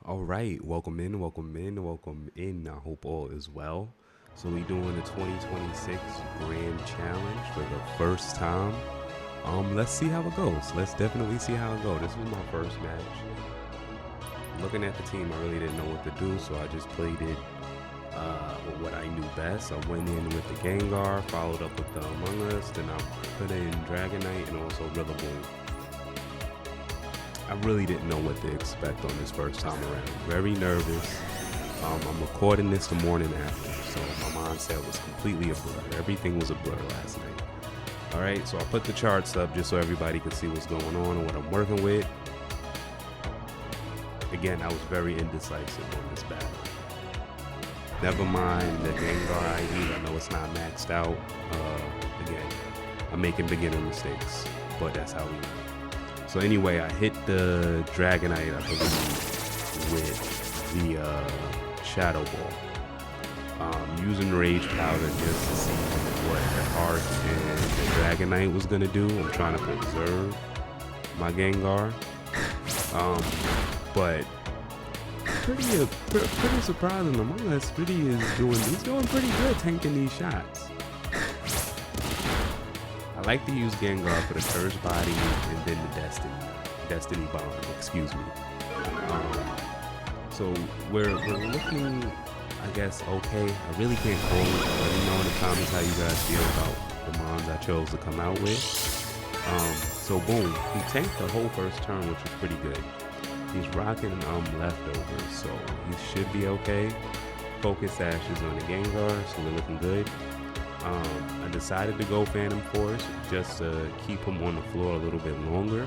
All right, welcome in, welcome in, welcome in. I hope all is well. So we doing the 2026 Grand Challenge for the first time. Let's see how it goes. Let's definitely see how it goes. This was my first match. Looking at the team, I really didn't know what to do, so I just played it with what I knew best. I went in with the Gengar, followed up with the Among Us, then I put in Dragonite and also Rillaboom. I really didn't know what to expect on this first time around. Very nervous. I'm recording this the morning after, so my mindset was completely a blur. Everything was a blur last night. All right, so I put the charts up just so everybody could see what's going on and what I'm working with. Again, I was very indecisive on this battle. Never mind the Gengar ID. I know it's not maxed out. Again, I'm making beginner mistakes, but that's how we know. So anyway, I hit the Dragonite, I believe, with the Shadow Ball. Using Rage Powder just to see what the Arc and the Dragonite was gonna do. I'm trying to preserve my Gengar. But pretty surprising. Among Us really he's doing pretty good tanking these shots. I like to use Gengar for the Curse Body and then the Destiny Bomb, excuse me. So we're looking, I guess, okay. I really can't call it. Let me know in the comments how you guys feel about the mons I chose to come out with. So boom, he tanked the whole first turn, which was pretty good. He's rocking leftovers, so he should be okay. Focus Ashes on the Gengar, so we're looking good. I decided to go Phantom Force just to keep him on the floor a little bit longer.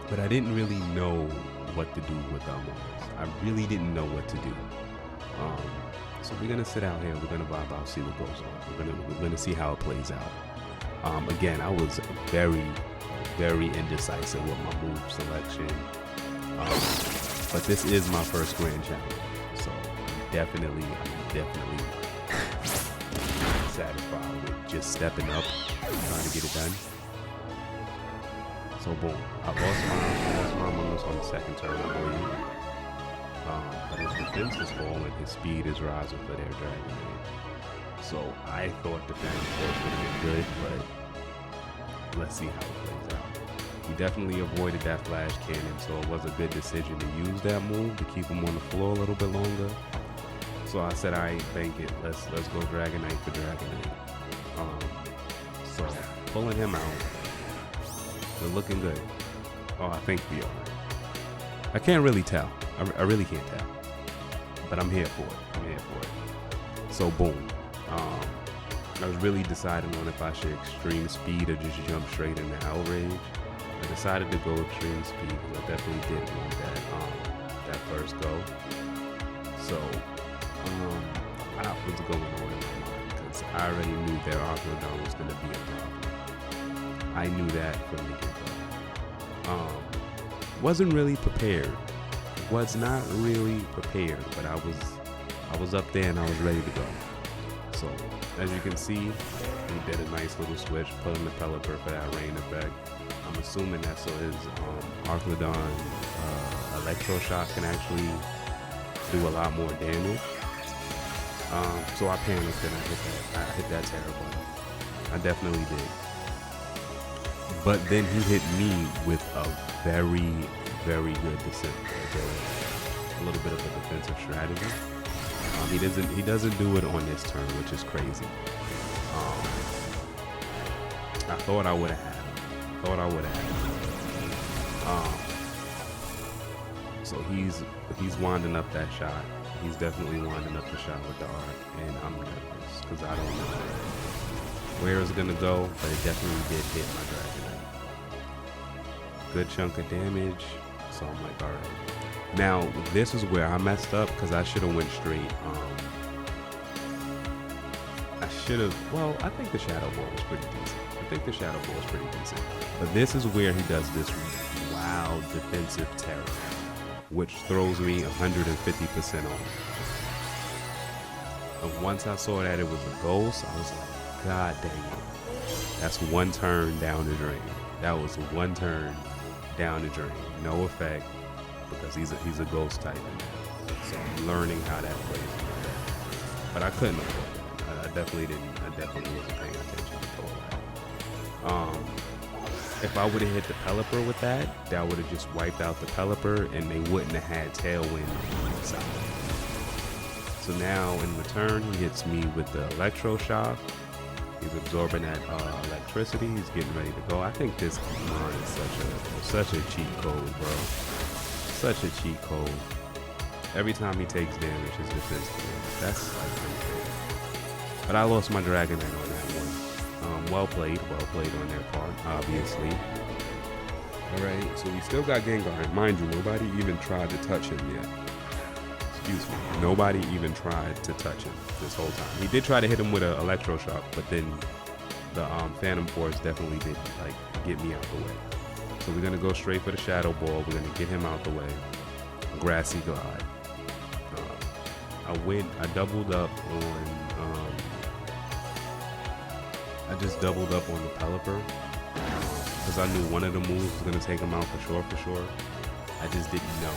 But I didn't really know what to do with Among Us. I really didn't know what to do. So we're gonna sit out here. We're gonna vibe out, see what goes on. We're gonna see how it plays out. Again, I was very indecisive with my move selection. But this is my first Grand Challenge, so I'm definitely satisfied with just stepping up, trying to get it done. So boom, I lost my Among Us on the second turn, I believe. But his defense is falling, his speed is rising for their Dragonite. So I thought the Phantom Force would have been good, but let's see how it plays out. He definitely avoided that Flash Cannon, so it was a good decision to use that move to keep him on the floor a little bit longer. So I said, I ain't bank it. Let's go Dragonite for Dragonite. So pulling him out. We're looking good. Oh, I think we are. I can't really tell. I really can't tell. But I'm here for it. So boom. I was really deciding on if I should extreme speed or just jump straight into Outrage. I decided to go extreme speed because I definitely did want that first go. So a lot was going on in my mind because I already knew their Archlodon was going to be a problem. I knew that from the get-go. Wasn't really prepared. Was not really prepared, but I was up there and I was ready to go. So as you can see, we did a nice little switch, put in the Pelipper for that rain effect. I'm assuming that so his Archlodon Electro Shock can actually do a lot more damage. So I panicked and I hit that terrible. I definitely did. But then he hit me with a very good descent. A little bit of a defensive strategy. He doesn't do it on this turn, which is crazy. I thought I would have had him. So he's winding up that shot. He's definitely winding up the shot with the arc, and I'm nervous because I don't know where it's gonna go, but it definitely did hit my Dragonite. Good chunk of damage, so I'm like, all right. Now this is where I messed up because I should have went straight. Well, I think the Shadow Ball was pretty decent. But this is where he does this wild defensive terror, which throws me 150% off. And once I saw that it was a ghost, I was like, God dang it. That's one turn down the drain. That was one turn down the drain. No effect. because he's a ghost type. So I'm learning how that plays in my deck. But I couldn't afford that. I definitely wasn't paying attention to all that. If I would have hit the Pelipper with that would have just wiped out the Pelipper, and they wouldn't have had Tailwind on the side. So now in return, he hits me with the Electroshock. He's absorbing that electricity. He's getting ready to go. I think this Pokemon is such a cheat code, bro. Such a cheat code. Every time he takes damage, his defense goes. That's like unfair. But I lost my Dragonite on that one. Well played on their part, obviously. Alright, so we still got Gengar. Mind you, nobody even tried to touch him yet. Excuse me. Nobody even tried to touch him this whole time. He did try to hit him with an Electroshock, but then the Phantom Force definitely did like get me out the way. So we're gonna go straight for the Shadow Ball. We're gonna get him out the way. Grassy Glide. I doubled up on I just doubled up on the Pelipper because I knew one of the moves was gonna take him out for sure. I just didn't know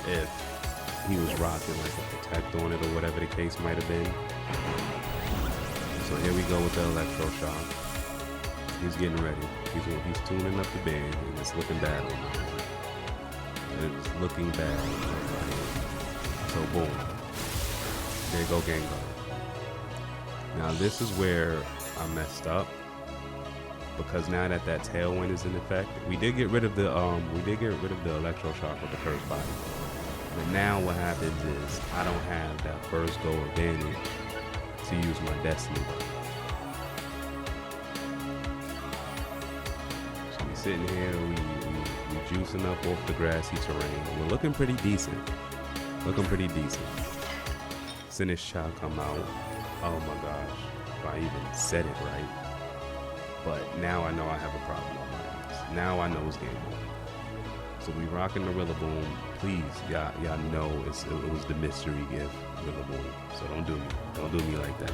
if he was rocking like a Protect on it or whatever the case might have been. So here we go with the Electroshock. He's getting ready. He's tuning up the band, and it's looking bad on him. It's looking bad. So boom. There you go, Gengar. Now this is where I messed up, because now that Tailwind is in effect, we did get rid of the Electroshock with the Curse Body. But now what happens is I don't have that first go advantage to use my Destiny Bond. So we're sitting here, we juicing up off the grassy terrain. We're looking pretty decent. Finish shot come out. Oh my gosh, if I even said it right. But now I know I have a problem on my hands. Now I know it's game over. So we rocking the Rillaboom. Please, y'all know it was the mystery gift Rillaboom. So don't do me like that.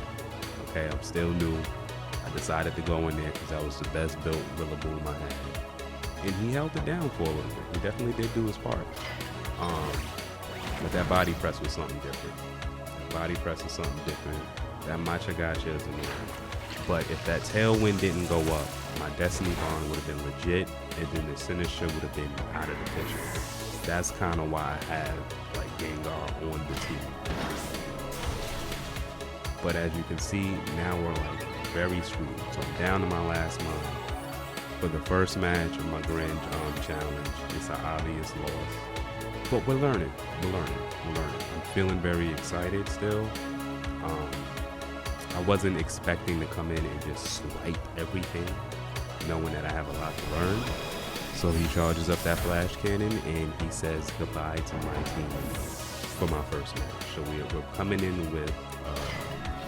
Okay, I'm still new. I decided to go in there because that was the best built Rillaboom I had. And he held it down for a little bit. He definitely did do his part. But that body press was something different. That Matcha Gotcha is annoying. But if that Tailwind didn't go up, my Destiny Bond would have been legit, and then the Sinister would have been out of the picture. That's kind of why I have like Gengar on the team. But as you can see, now we're like very screwed. So I'm down to my last mine. For the first match of my Grand Challenge, it's an obvious loss. But we're learning. I'm feeling very excited still. I wasn't expecting to come in and just swipe everything, knowing that I have a lot to learn. So he charges up that Flash Cannon and he says goodbye to my team for my first match. So we're coming in with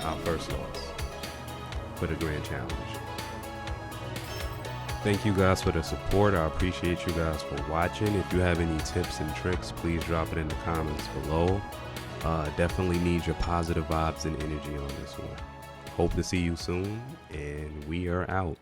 our first loss for the Grand Challenge. Thank you guys for the support. I appreciate you guys for watching. If you have any tips and tricks, please drop it in the comments below. Definitely need your positive vibes and energy on this one. Hope to see you soon, and we are out.